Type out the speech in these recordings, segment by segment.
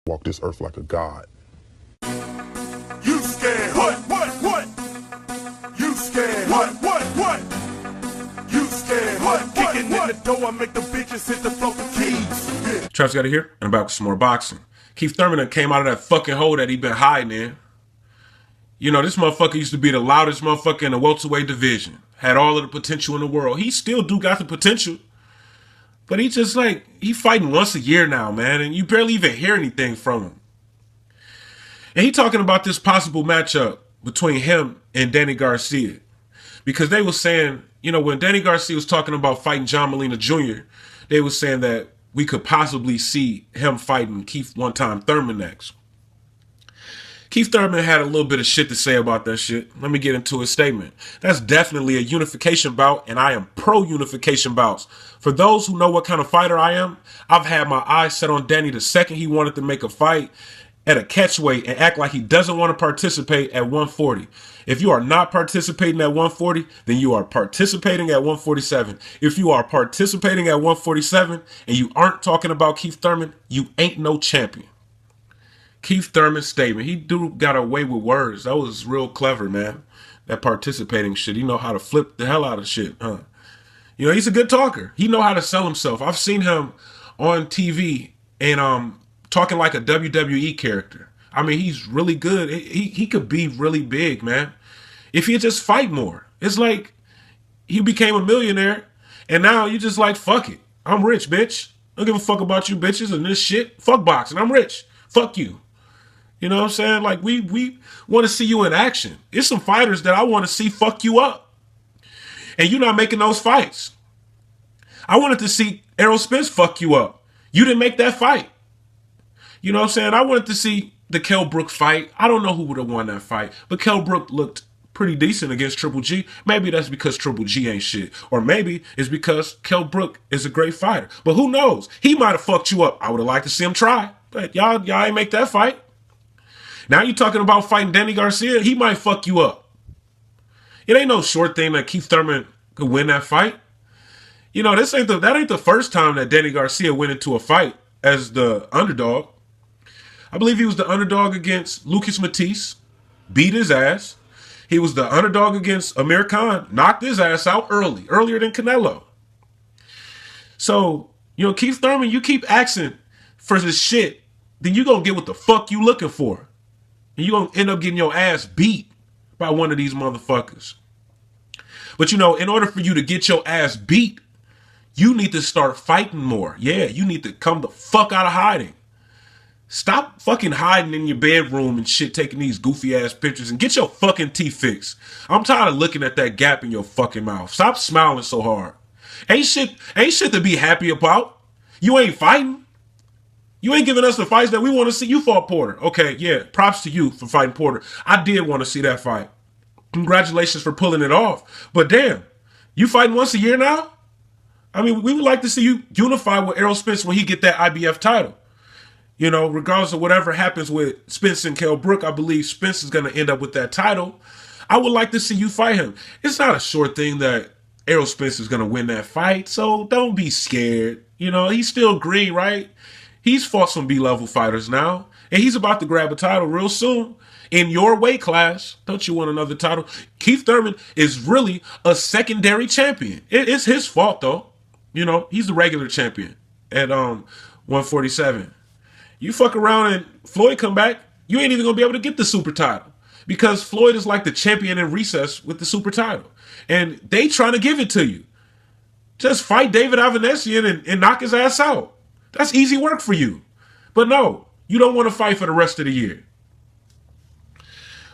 walk this earth like a god. You scared? What? You scared? What? You scared? What? Kicking in the door, I make the bitches hit the floor for keys. Yeah. Travis got it here, and back with some more boxing. Keith Thurman came out of that fucking hole that he been hiding in. You know, this motherfucker used to be the loudest motherfucker in the welterweight division. Had all of the potential in the world. He still do got the potential. But he just like, he fighting once a year now, man. And you barely even hear anything from him. And he talking about this possible matchup between him and Danny Garcia. Because they was saying, you know, when Danny Garcia was talking about fighting John Molina Jr., they was saying that we could possibly see him fighting Keith one-time Thurman next. Keith Thurman had a little bit of shit to say about that shit. Let me get into his statement. That's definitely a unification bout, and I am pro-unification bouts. For those who know what kind of fighter I am, I've had my eyes set on Danny the second he wanted to make a fight at a catchweight and act like he doesn't want to participate at 140. If you are not participating at 140, then you are participating at 147. If you are participating at 147 and you aren't talking about Keith Thurman, you ain't no champion. Keith Thurman's statement. He got away with words. That was real clever, man. That participating shit. He know how to flip the hell out of shit, huh? You know, he's a good talker. He know how to sell himself. I've seen him on TV and talking like a WWE character. I mean, he's really good. He could be really big, man. If he just fight more. It's like he became a millionaire and now you just like, fuck it. I'm rich, bitch. I don't give a fuck about you bitches and this shit. Fuck boxing. I'm rich. Fuck you. You know what I'm saying? Like, we want to see you in action. It's some fighters that I want to see fuck you up. And you're not making those fights. I wanted to see Errol Spence fuck you up. You didn't make that fight. You know what I'm saying? I wanted to see the Kell Brook fight. I don't know who would have won that fight, but Kell Brook looked pretty decent against Triple G. Maybe that's because Triple G ain't shit. Or maybe it's because Kell Brook is a great fighter. But who knows? He might have fucked you up. I would have liked to see him try. But y'all ain't make that fight. Now you're talking about fighting Danny Garcia. He might fuck you up. It ain't no short thing that Keith Thurman could win that fight. You know, that ain't the first time that Danny Garcia went into a fight as the underdog. I believe he was the underdog against Lucas Matisse, beat his ass. He was the underdog against Amir Khan, knocked his ass out earlier than Canelo. So, you know, Keith Thurman, you keep asking for this shit, then you gonna get what the fuck you looking for. And you gonna end up getting your ass beat by one of these motherfuckers. But you know, in order for you to get your ass beat, you need to start fighting more. Yeah, you need to come the fuck out of hiding. Stop fucking hiding in your bedroom and shit, taking these goofy ass pictures and get your fucking teeth fixed. I'm tired of looking at that gap in your fucking mouth. Stop smiling so hard. Ain't shit to be happy about. You ain't fighting. You ain't giving us the fights that we want to see. You fought Porter. Okay, yeah, props to you for fighting Porter. I did want to see that fight. Congratulations for pulling it off. But damn, you fighting once a year now? I mean, we would like to see you unify with Errol Spence when he get that IBF title. You know, regardless of whatever happens with Spence and Kell Brook, I believe Spence is going to end up with that title. I would like to see you fight him. It's not a short thing that Errol Spence is going to win that fight, so don't be scared. You know, he's still green, right? He's fought some B-level fighters now, and he's about to grab a title real soon in your weight class. Don't you want another title? Keith Thurman is really a secondary champion. It's his fault, though. You know, he's the regular champion at 147. You fuck around and Floyd come back, you ain't even going to be able to get the super title because Floyd is like the champion in recess with the super title. And they trying to give it to you. Just fight David Avanesian and knock his ass out. That's easy work for you. But no, you don't want to fight for the rest of the year.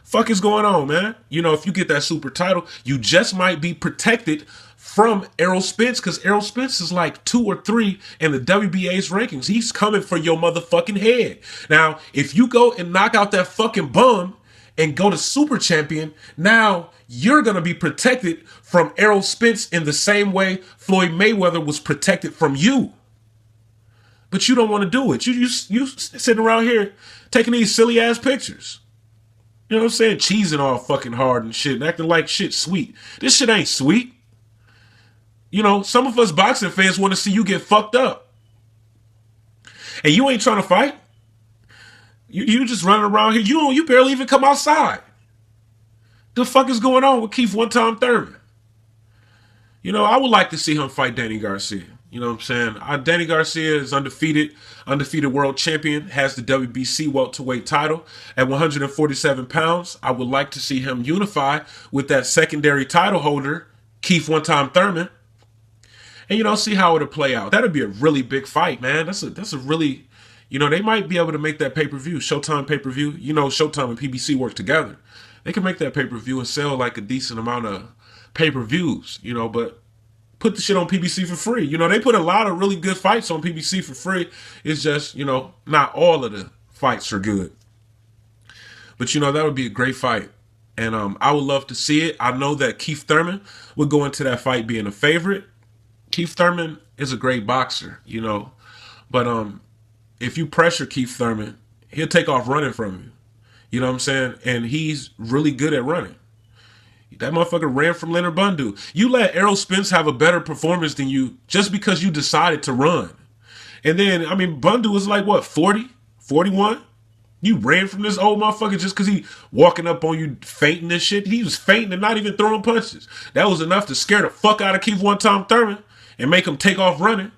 Fuck is going on, man? You know, if you get that super title, you just might be protected from Errol Spence because Errol Spence is like 2 or 3 in the WBA's rankings. He's coming for your motherfucking head. Now, if you go and knock out that fucking bum and go to super champion, now you're going to be protected from Errol Spence in the same way Floyd Mayweather was protected from you. But you don't want to do it. You sitting around here taking these silly ass pictures. You know what I'm saying? Cheesing all fucking hard and shit and acting like shit sweet. This shit ain't sweet. You know, some of us boxing fans want to see you get fucked up. And you ain't trying to fight. You just running around here. You barely even come outside. The fuck is going on with Keith one-time Thurman? You know, I would like to see him fight Danny Garcia. You know what I'm saying? Danny Garcia is undefeated world champion, has the WBC welterweight title at 147 pounds. I would like to see him unify with that secondary title holder, Keith one-time Thurman, and, you know, see how it'll play out. That'd be a really big fight, man. That's a really, you know, they might be able to make that pay-per-view, Showtime pay-per-view. You know, Showtime and PBC work together. They can make that pay-per-view and sell like a decent amount of pay-per-views, you know, but put the shit on PBC for free. You know, they put a lot of really good fights on PBC for free. It's just, you know, not all of the fights are good. But, you know, that would be a great fight. And I would love to see it. I know that Keith Thurman would go into that fight being a favorite. Keith Thurman is a great boxer, you know. But if you pressure Keith Thurman, he'll take off running from you. You know what I'm saying? And he's really good at running. That motherfucker ran from Leonard Bundu. You let Errol Spence have a better performance than you just because you decided to run. And then, I mean, Bundu was like, what, 40? 41? You ran from this old motherfucker just because he walking up on you fainting and shit? He was fainting and not even throwing punches. That was enough to scare the fuck out of Keith one-time Thurman and make him take off running.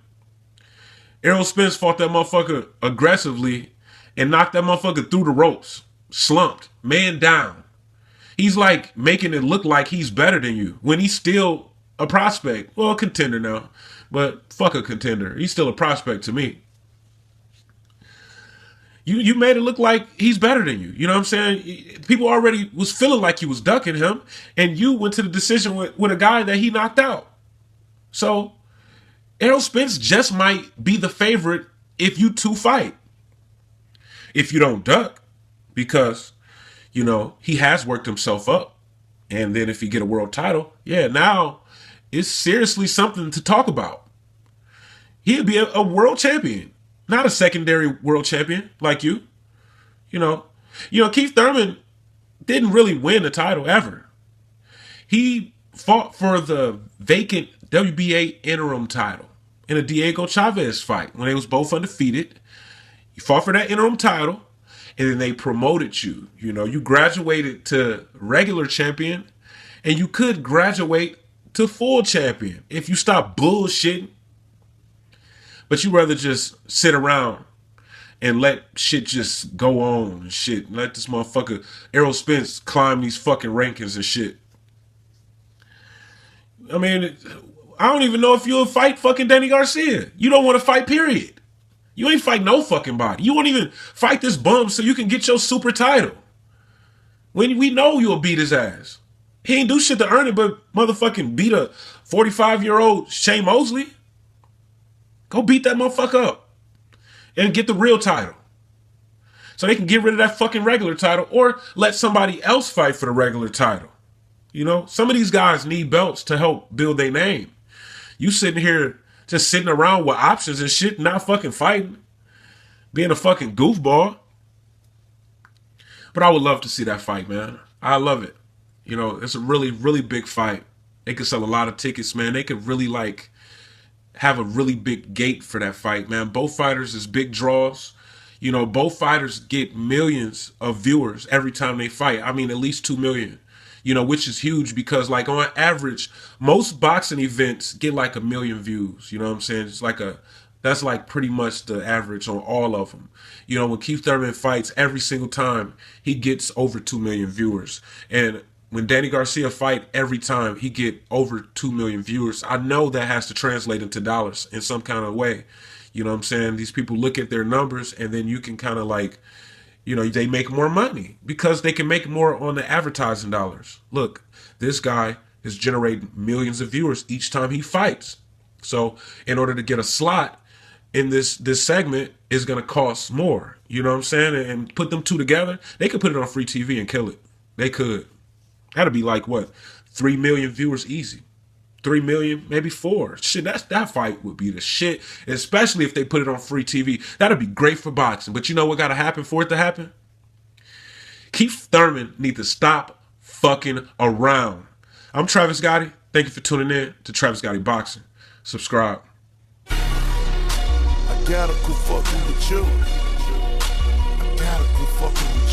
Errol Spence fought that motherfucker aggressively and knocked that motherfucker through the ropes. Slumped. Man down. He's like making it look like he's better than you when he's still a prospect. Well, a contender now, but fuck a contender. He's still a prospect to me. You made it look like he's better than you. You know what I'm saying? People already was feeling like you was ducking him, and you went to the decision with a guy that he knocked out. So Errol Spence just might be the favorite if you two fight. If you don't duck, because, you know, he has worked himself up. And then if he get a world title, yeah, now it's seriously something to talk about. He'll be a world champion, not a secondary world champion like you. You know, Keith Thurman didn't really win the title ever. He fought for the vacant WBA interim title in a Diego Chavez fight when they was both undefeated. He fought for that interim title. And then they promoted you. You know, you graduated to regular champion, and you could graduate to full champion if you stop bullshitting. But you rather just sit around and let shit just go on and shit. Let this motherfucker Errol Spence climb these fucking rankings and shit. I mean, I don't even know if you'll fight fucking Danny Garcia. You don't want to fight, period. You ain't fight no fucking body. You won't even fight this bum so you can get your super title. When we know you'll beat his ass. He ain't do shit to earn it, but motherfucking beat a 45-year-old Shane Mosley. Go beat that motherfucker up and get the real title. So they can get rid of that fucking regular title or let somebody else fight for the regular title. You know, some of these guys need belts to help build their name. You sitting here just sitting around with options and shit, not fucking fighting. Being a fucking goofball. But I would love to see that fight, man. I love it. You know, it's a really, really big fight. They could sell a lot of tickets, man. They could really, like, have a really big gate for that fight, man. Both fighters is big draws. You know, both fighters get millions of viewers every time they fight. I mean, at least 2 million. You know, which is huge because, like, on average, most boxing events get like 1 million views. You know what I'm saying? It's like that's like pretty much the average on all of them. You know, when Keith Thurman fights, every single time he gets over 2 million viewers. And when Danny Garcia fight, every time he get over 2 million viewers. I know that has to translate into dollars in some kind of way. You know what I'm saying? These people look at their numbers and then you can kind of like, you know, they make more money because they can make more on the advertising dollars. Look, this guy is generating millions of viewers each time he fights. So in order to get a slot in this segment is going to cost more. You know what I'm saying? And put them two together, they could put it on free TV and kill it. They could. That'd be like, what, 3 million viewers easy. 3 million, maybe 4. Shit, that fight would be the shit, especially if they put it on free TV. That'd be great for boxing. But you know what got to happen for it to happen? Keith Thurman need to stop fucking around. I'm Travis Gotti. Thank you for tuning in to Travis Gotti Boxing. Subscribe. I gotta go fucking with you.